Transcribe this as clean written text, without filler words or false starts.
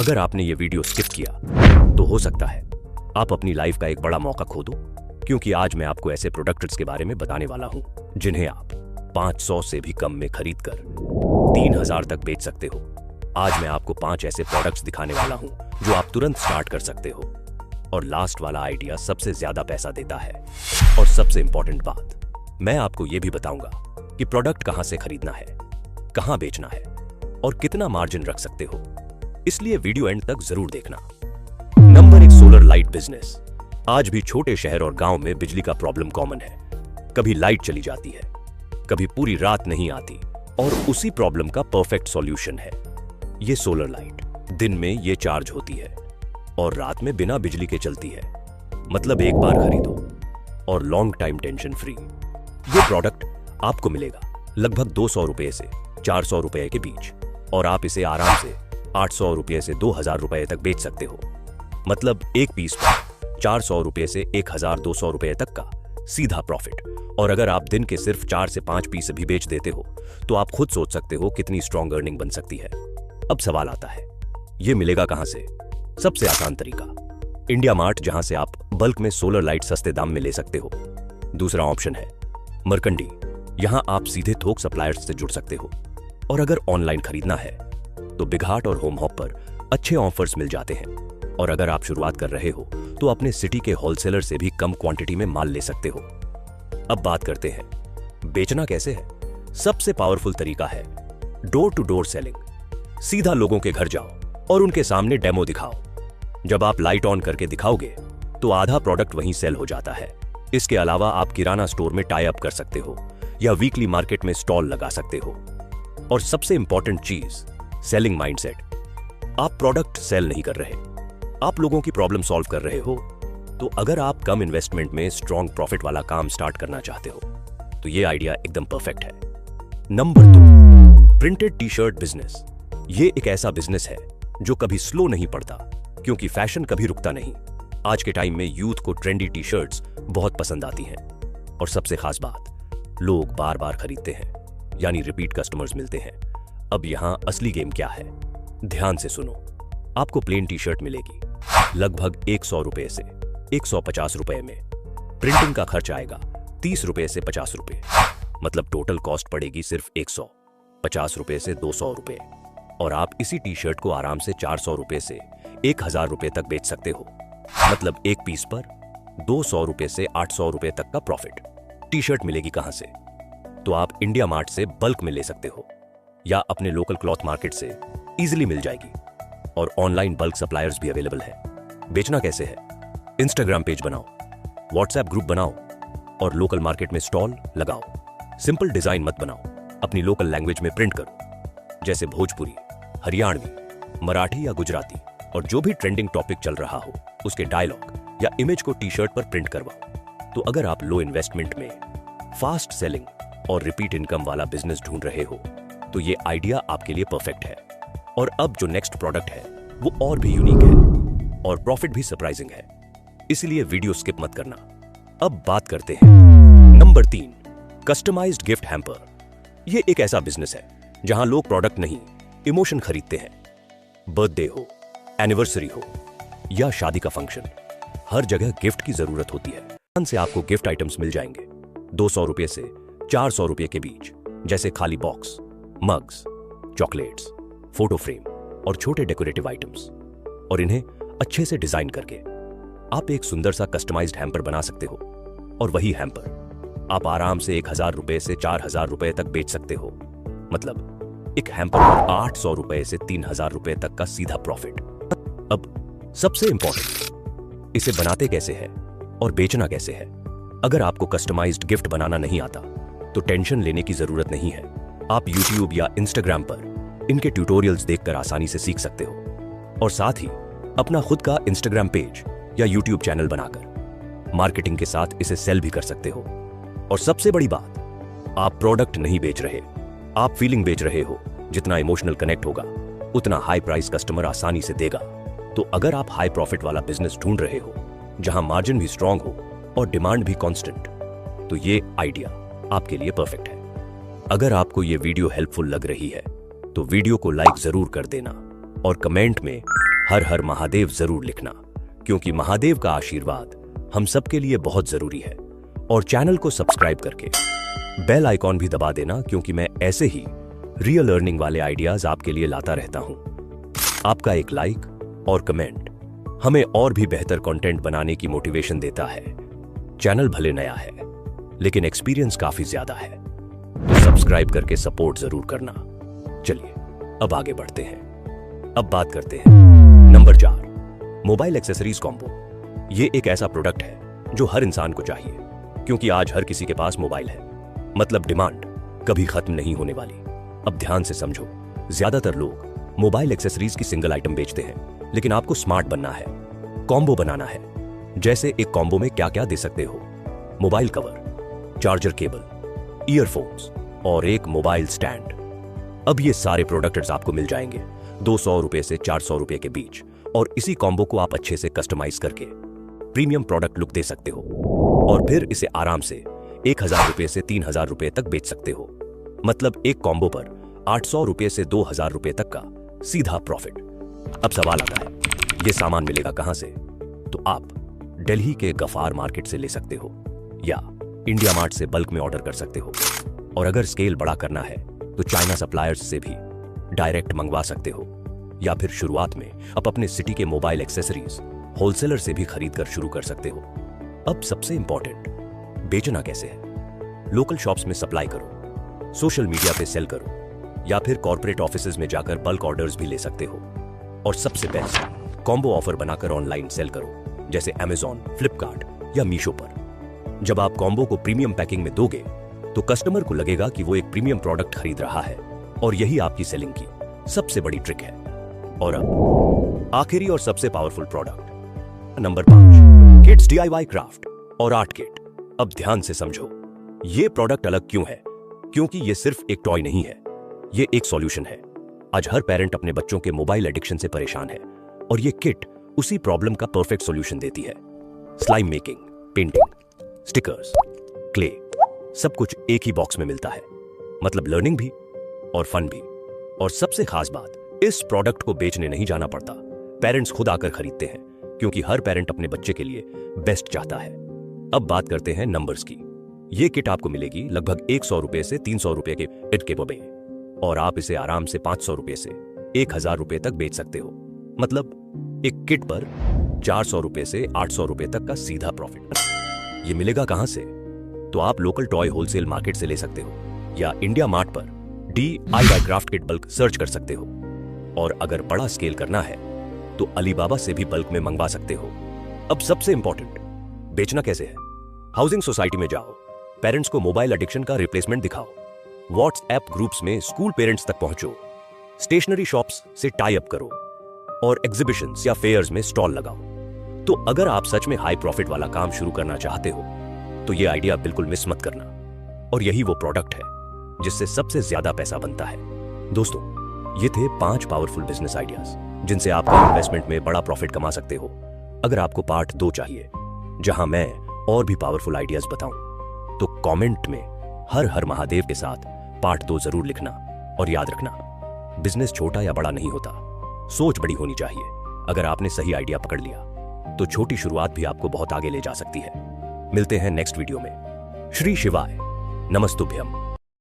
अगर आपने ये वीडियो स्किप किया तो हो सकता है आप अपनी लाइफ का एक बड़ा मौका खो दो, क्योंकि आज मैं आपको ऐसे प्रोडक्ट्स के बारे में बताने वाला हूं जिन्हें आप 500 से भी कम में खरीदकर 3000 तक बेच सकते हो। आज मैं आपको 5 ऐसे प्रोडक्ट्स दिखाने वाला हूं जो आप तुरंत स्टार्ट कर सकते हो। और लास्ट वाला आइडिया सबसे ज्यादा पैसा देता है। और सबसे इंपॉर्टेंट बात, मैं आपको यह भी बताऊंगा कि प्रोडक्ट कहां से खरीदना है, कहां बेचना है और कितना मार्जिन रख सकते हो। इसलिए वीडियो एंड तक जरूर देखना। Number 1, solar light business. आज भी छोटे शहर और गांव में बिजली का प्रॉब्लम कॉमन है। कभी लाइट चली जाती है, कभी पूरी रात नहीं आती, और उसी प्रॉब्लम का परफेक्ट सॉल्यूशन है ये सोलर लाइट। दिन में ये चार्ज होती है और रात में बिना बिजली के चलती है। मतलब एक बार खरीदो और लॉन्ग टाइम टेंशन फ्री। ये प्रोडक्ट आपको मिलेगा लगभग 200 रुपए से 400 रुपए के बीच, और आप इसे आराम से 800 रुपए से 2000 रुपए तक बेच सकते हो। मतलब एक पीस पर 400 रुपए से 1200 रुपए तक का सीधा प्रॉफिट। और अगर आप दिन के सिर्फ 4 से 5 पीस भी बेच देते हो तो आप खुद सोच सकते हो कितनी स्ट्रॉन्ग अर्निंग बन सकती है। अब सवाल आता है, ये मिलेगा कहां से? सबसे आसान तरीका, इंडिया मार्ट, जहां से आप बल्क में सोलर लाइट सस्ते दाम में ले सकते हो। दूसरा ऑप्शन है मरकंडी, यहां आप सीधे थोक सप्लायर्स से जुड़ सकते हो। और अगर ऑनलाइन खरीदना है तो बिघाट और होम हॉप पर अच्छे ऑफर्स मिल जाते हैं। और अगर आप शुरुआत कर रहे हो तो अपने सिटी के होलसेलर से भी कम क्वांटिटी में माल ले सकते हो। अब बात करते हैं बेचना कैसे है। सबसे पावरफुल तरीका है डोर टू डोर सेलिंग। सीधा लोगों के घर जाओ और उनके सामने डेमो दिखाओ। जब आप लाइट ऑन करके दिखाओगे तो आधा प्रोडक्ट वहीं सेल हो जाता है। इसके अलावा आप किराना स्टोर में टाई अप कर सकते हो या वीकली मार्केट में स्टॉल लगा सकते हो। और सबसे इंपॉर्टेंट चीज, सेलिंग माइंडसेट। आप प्रोडक्ट सेल नहीं कर रहे, आप लोगों की प्रॉब्लम सॉल्व कर रहे हो। तो अगर आप कम इन्वेस्टमेंट में स्ट्रॉन्ग प्रॉफिट वाला काम स्टार्ट करना चाहते हो तो ये आइडिया एकदम परफेक्ट है। Number 2, printed T shirt business. ये एक ऐसा बिजनेस है जो कभी स्लो नहीं पड़ता, क्योंकि फैशन कभी रुकता नहीं। आज के टाइम में यूथ को ट्रेंडी टी शर्ट्स बहुत पसंद आती हैं। और सबसे खास बात, लोग बार बार खरीदते हैं, यानी रिपीट कस्टमर्स मिलते हैं। अब यहां असली गेम क्या है, ध्यान से सुनो। आपको प्लेन टी शर्ट मिलेगी लगभग 100 रुपए से 150 रुपए में। प्रिंटिंग का खर्च आएगा 30 रुपए से 50 रुपए। मतलब टोटल कॉस्ट पड़ेगी सिर्फ 150 रुपए से 200 रुपए। और आप इसी टी शर्ट को आराम से 400 रुपए से 1000 रुपए तक बेच सकते हो। मतलब एक पीस पर 200 रुपए से 800 रुपए तक का प्रॉफिट। टी शर्ट मिलेगी कहां से? तो आप इंडिया मार्ट से बल्क में ले सकते हो या अपने लोकल क्लॉथ मार्केट से इजीली मिल जाएगी। और ऑनलाइन बल्क सप्लायर्स भी अवेलेबल है। बेचना कैसे है? इंस्टाग्राम पेज बनाओ, व्हाट्सएप ग्रुप बनाओ और लोकल मार्केट में स्टॉल लगाओ। सिंपल डिजाइन मत बनाओ, अपनी लोकल लैंग्वेज में प्रिंट करो, जैसे भोजपुरी, हरियाणवी, मराठी या गुजराती। और जो भी ट्रेंडिंग टॉपिक चल रहा हो उसके डायलॉग या इमेज को टी शर्ट पर प्रिंट करवाओ। तो अगर आप लो इन्वेस्टमेंट में फास्ट सेलिंग और रिपीट इनकम वाला बिजनेस ढूंढ रहे हो तो ये आइडिया आपके लिए परफेक्ट है। और अब जो नेक्स्ट प्रोडक्ट है वो और भी यूनिक है और प्रॉफिट भी सरप्राइजिंग है, इसलिए वीडियो स्किप मत करना। अब बात करते हैं नंबर 3, कस्टमाइज्ड गिफ्ट हैम्पर। ये एक ऐसा बिजनेस है जहां लोग प्रोडक्ट नहीं, इमोशन खरीदते हैं। बर्थडे हो, एनिवर्सरी हो या शादी का फंक्शन, हर जगह गिफ्ट की जरूरत होती है। दुकान से आपको गिफ्ट आइटम्स मिल जाएंगे 200 रुपए से 400 रुपए के बीच, जैसे खाली box, mugs, chocolates, photo frame और छोटे डेकोरेटिव आइटम्स। और इन्हें अच्छे से डिजाइन करके आप एक सुंदर सा कस्टमाइज्ड हैम्पर बना सकते हो। और वही हैम्पर आप आराम से 1000 रुपए से 4000 रुपए तक बेच सकते हो। मतलब एक हैम्पर पर 800 रुपए से 3000 रुपए तक का सीधा प्रॉफिट। अब सबसे इंपॉर्टेंट, इसे बनाते कैसे है और बेचना कैसे है। अगर आपको कस्टमाइज्ड गिफ्ट बनाना नहीं आता तो टेंशन लेने की जरूरत नहीं है। आप YouTube या Instagram पर इनके ट्यूटोरियल्स देखकर आसानी से सीख सकते हो। और साथ ही अपना खुद का Instagram पेज या YouTube चैनल बनाकर मार्केटिंग के साथ इसे सेल भी कर सकते हो। और सबसे बड़ी बात, आप प्रोडक्ट नहीं बेच रहे, आप फीलिंग बेच रहे हो। जितना इमोशनल कनेक्ट होगा उतना हाई प्राइस कस्टमर आसानी से देगा। तो अगर आप हाई प्रॉफिट वाला बिजनेस ढूंढ रहे हो जहां मार्जिन भी स्ट्रांग हो और डिमांड भी कांस्टेंट, तो ये आइडिया आपके लिए परफेक्ट है। अगर आपको ये वीडियो हेल्पफुल लग रही है तो वीडियो को लाइक जरूर कर देना और कमेंट में हर हर महादेव जरूर लिखना, क्योंकि महादेव का आशीर्वाद हम सबके लिए बहुत जरूरी है। और चैनल को सब्सक्राइब करके बेल आइकॉन भी दबा देना, क्योंकि मैं ऐसे ही रियल अर्निंग वाले आइडियाज आपके लिए लाता रहता हूं। आपका एक लाइक और कमेंट हमें और भी बेहतर कंटेंट बनाने की मोटिवेशन देता है। चैनल भले नया है, लेकिन एक्सपीरियंस काफी ज्यादा है, तो सब्सक्राइब करके सपोर्ट जरूर करना। चलिए अब आगे बढ़ते हैं। अब बात करते हैं नंबर 4, मोबाइल एक्सेसरीज कॉम्बो। ये एक ऐसा प्रोडक्ट है जो हर इंसान को चाहिए, क्योंकि आज हर किसी के पास मोबाइल है, मतलब डिमांड कभी खत्म नहीं होने वाली। अब ध्यान से समझो, ज्यादातर लोग मोबाइल एक्सेसरीज की सिंगल आइटम बेचते हैं, लेकिन आपको स्मार्ट बनना है, कॉम्बो बनाना है। जैसे एक कॉम्बो में क्या क्या दे सकते हो: mobile cover, charger cable, earphones और एक मोबाइल स्टैंड। अब ये सारे प्रोडक्ट्स आपको मिल जाएंगे 200 रुपए से 400 रुपए के बीच, और इसी कॉम्बो को आप अच्छे से कस्टमाइज करके प्रीमियम प्रोडक्ट लुक दे सकते हो, और फिर इसे आराम से 1000 रुपए से 3000 रुपए तक बेच सकते हो। मतलब एक कॉम्बो पर 800 रुपए से 2000 रुपए तक का सीधा प्रॉफिट। अब सवाल आता है, ये सामान मिलेगा कहां से? तो आप दिल्ली के गफार मार्केट से ले सकते हो, या इंडिया मार्ट से बल्क में ऑर्डर कर सकते हो, और अगर स्केल बड़ा करना है तो चाइना सप्लायर्स से भी डायरेक्ट मंगवा सकते हो, या फिर शुरुआत में आप अपने सिटी के मोबाइल एक्सेसरीज होलसेलर से भी खरीद कर शुरू कर सकते हो। अब सबसे इंपॉर्टेंट, बेचना कैसे है? लोकल शॉप्स में सप्लाई करो, सोशल मीडिया पे सेल करो, या फिर कॉर्पोरेट ऑफिसेज में जाकर बल्क ऑर्डर्स भी ले सकते हो। और सबसे बेस्ट, कॉम्बो ऑफर बनाकर ऑनलाइन सेल करो, जैसे Amazon, फ्लिपकार्ट या मीशो पर। जब आप कॉम्बो को प्रीमियम पैकिंग में दोगे तो कस्टमर को लगेगा कि वो एक प्रीमियम प्रोडक्ट खरीद रहा है, और यही आपकी सेलिंग की सबसे बड़ी ट्रिक है। और अब आखिरी और सबसे powerful product, number 5, kids DIY craft और आर्ट किट। अब ध्यान से समझो, ये प्रोडक्ट अलग क्यों है? क्योंकि ये सिर्फ एक टॉय नहीं है, ये एक सॉल्यूशन है। आज हर पेरेंट अपने बच्चों के मोबाइल एडिक्शन से परेशान है, और ये किट उसी प्रॉब्लम का परफेक्ट सॉल्यूशन देती है। Slime making, painting, stickers, clay, सब कुछ एक ही बॉक्स में मिलता है। मतलब लर्निंग भी और फन भी। और सबसे खास बात, इस प्रोडक्ट को बेचने नहीं जाना पड़ता, पेरेंट्स खुद आकर खरीदते हैं, क्योंकि हर पेरेंट अपने बच्चे के लिए बेस्ट चाहता है। अब बात करते हैं नंबर्स की। ये किट आपको मिलेगी लगभग 100 रुपए से 300 रुपए के किट के बबे, और आप इसे आराम से 500 रुपए से 1000 रुपए तक बेच सकते हो। मतलब एक किट पर 400 रुपए से 800 रुपए तक का सीधा प्रॉफिट। ये मिलेगा कहां से? तो आप लोकल टॉय होलसेल मार्केट से ले सकते हो, या इंडिया मार्ट पर DIY craft kit bulk search कर सकते हो, और अगर बड़ा स्केल करना है तो अलीबाबा से भी बल्क में मंगवा सकते हो। अब सबसे इंपॉर्टेंट, बेचना कैसे है? हाउसिंग सोसाइटी में जाओ, पेरेंट्स को मोबाइल एडिक्शन का रिप्लेसमेंट दिखाओ, व्हाट्सएप ग्रुप्स में स्कूल पेरेंट्स तक पहुंचो, स्टेशनरी शॉप्स से टाई अप करो, और एग्जीबिशंस या फेयर्स में स्टॉल लगाओ। तो अगर आप सच में हाई प्रॉफिट वाला काम शुरू करना चाहते हो तो ये आइडिया बिल्कुल मिस मत करना। और यही वो प्रोडक्ट है जिससे सबसे ज्यादा पैसा बनता है। दोस्तों, ये थे 5 पावरफुल बिजनेस आइडियाज जिनसे आप इन्वेस्टमेंट में बड़ा प्रॉफिट कमा सकते हो। अगर आपको पार्ट 2 चाहिए, जहां मैं और भी पावरफुल आइडियाज बताऊं, तो कमेंट में हर हर महादेव के साथ पार्ट 2 जरूर लिखना। और याद रखना, बिजनेस छोटा या बड़ा नहीं होता, सोच बड़ी होनी चाहिए। अगर आपने सही आइडिया पकड़ लिया तो छोटी शुरुआत भी आपको बहुत आगे ले जा सकती है। मिलते हैं नेक्स्ट वीडियो में। श्री शिवाय नमस्तुभ्यम।